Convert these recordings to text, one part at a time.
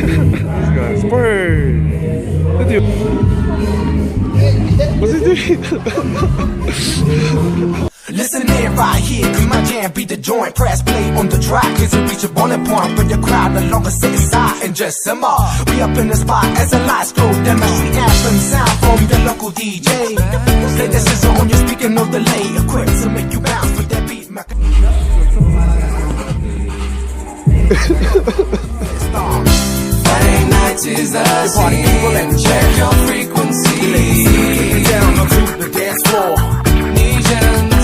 This guy, what's he doing? Listen in right here, cause my jam beat the joint. Press play on the track, cause it reach a boiling point. But the crowd no longer sit aside and just simmer. We up in the spot as the lights go dim. The street anthem sound from the local DJ. Play the sizzle on your speaker, no delay. Equipped to make you bounce with that beat. Friday nights is the party people, let me check your frequency. Down onto the dance floor.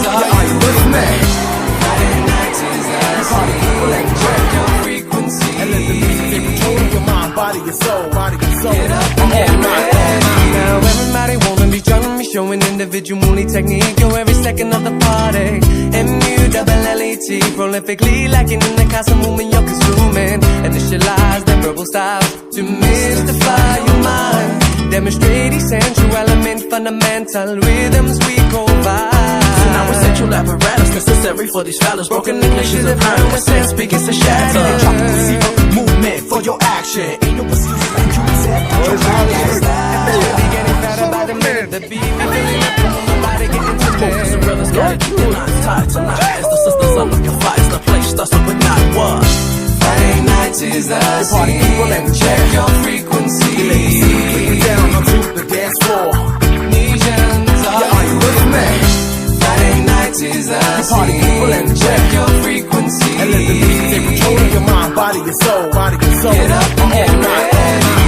Are you with me? Friday nights is the party people, let me check your frequency. And let the music take control of your mind, body, your soul, body, your soul. Get up and get ready. Now everybody wanna be joining me, showing individually technique. Yo, every second of the party. M-U-double-L-E-T, prolifically lacking in the constant movement you're consuming. Initialize the verbal style to mystify your mind. Demonstrate essential element, fundamental rhythms we provide. So now essential apparatus necessary for these fellas. Broken English is apparent when sense begins to shatter. Tropical zero movement for your action. Ain't no excuses like you said. Be getting fatter by the minute. The beat be filling up from my body getting to Focus and brothers gotta keep their lines tied tonight. As the sisters are looking fire, as the place starts to not what. Friday nights is the party people, let me check your frequency. Down onto the dance floor. Are you with me? Friday nights is the party people, let me check your frequency. And let the music take control of your mind, body, your soul, body, your soul. Get up and get ready.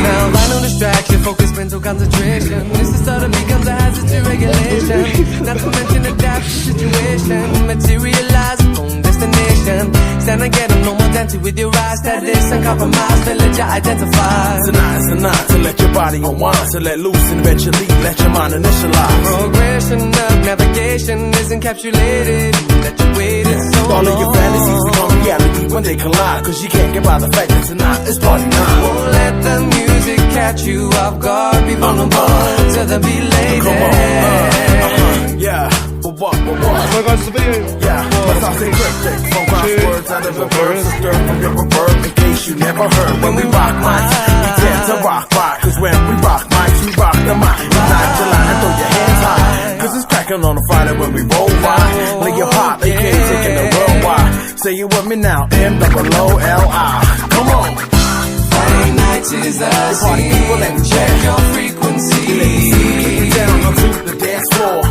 Now line no distraction, focus mental concentration. This is sort of becomes a hazard to regulation. Not to mention adapt to situation. Materialize on destination. Stand and get a normal dance with your eyes. Status and compromise, village identify. Tonight is the night to let your body unwind. To let loose and eventually let your mind initialize. Progression of navigation is encapsulated. That you waited so long. All of your fantasies become reality when they collide. Cause you can't get by the fact that tonight is party night. Won't let the music catch you off guard. Be vulnerable to the beat lady. Come on, yeah. But what? So guys, the video. Yeah, but I say cryptic. From crosswords out of the verse. Stir from your reverb in case you never heard. When we rock mics, we tend to rock right. Cause when we rock mics, we rock the mic. Tonight, July, and throw your hands high. Cause it's cracking on a Friday when we roll by. Lay your pop, AK taking the worldwide. Say it with me now, M-O-O-L-I. Come on. Friday nights is the party people, let me check your frequency. Down onto the dance floor.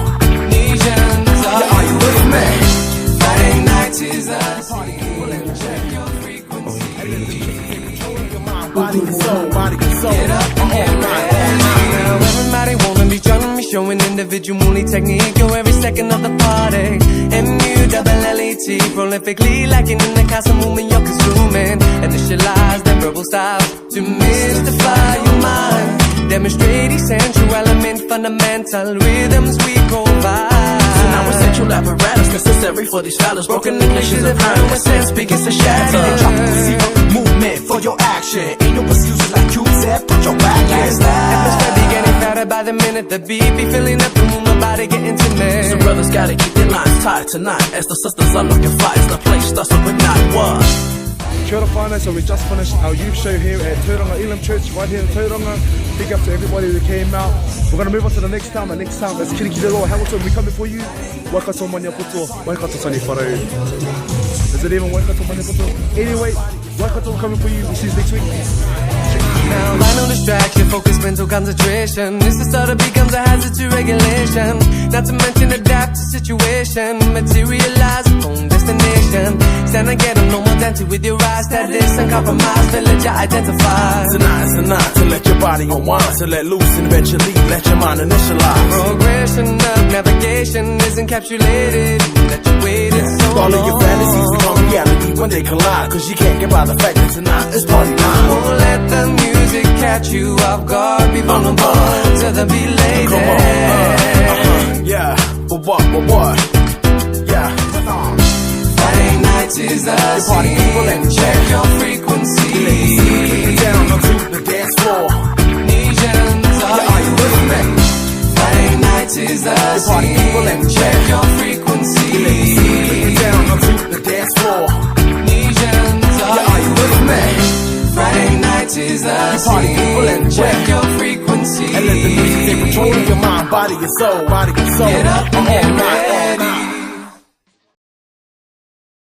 Are you with me? Friday nights is the party people, let me check your frequency. And let the music take control of your mind, body, your soul, body, your soul. Get up and get ready. Now everybody wanna be joining me, showing individually technique. Yo, every second of the party. M-U-double-L-E-T, prolifically lacking in the constant movement you're consuming. Initialize the verbal style to mystify your mind. Demonstrate essential element, fundamental rhythms we provide. So now essential apparatus necessary for these fellas. Broken English is apparent when sense begins to shatter. Tropical zero movement for your action. Ain't no excuses like you said. Put your back against that. Atmosphere be getting fatter by the minute. The beat be filling up the room, nobody get intimate. So brothers gotta keep their lines tied tonight. As the sisters are looking fire, as the place starts to not what. Kia ora whānau, so we just finished our youth show here at Tauranga Elam Church, right here in Tauranga. Big up to everybody who came out. We're going to move on to the next town. The next town is Kirikiriroa, Hamilton. We coming for you. Waikato Mania Puto, Waikato Sani Wharau. Is it even Waikato Mania Puto? Anyway, Waikato coming for you. We'll see you next week. Now line no distraction, focus mental concentration. This is sort of becomes a hazard to regulation. Not to mention adapt to situation. Materialize on destination. Stand and get a normal dance with your eyes. Status and compromise, village identify. Tonight is the night to let your body unwind. To let loose and eventually let your mind initialize. Progression of navigation is encapsulated. That you waited so long. All of your fantasies become reality when they collide. Cause you can't get by the fact that tonight is party night. Won't let the music catch you off guard. Be vulnerable to the beat lady. Come on, yeah, but what? Yeah. Friday nights is the party people, let me check your frequency. Down onto the dance floor. Are you with me? Friday nights is the party people, let me check your frequency. Down onto the dance floor. Are you with me? Friday nights is the party people scene. and Check your frequency and let the music take control of your mind, body, and soul, body, and soul. Get up and I'm get all night, ready.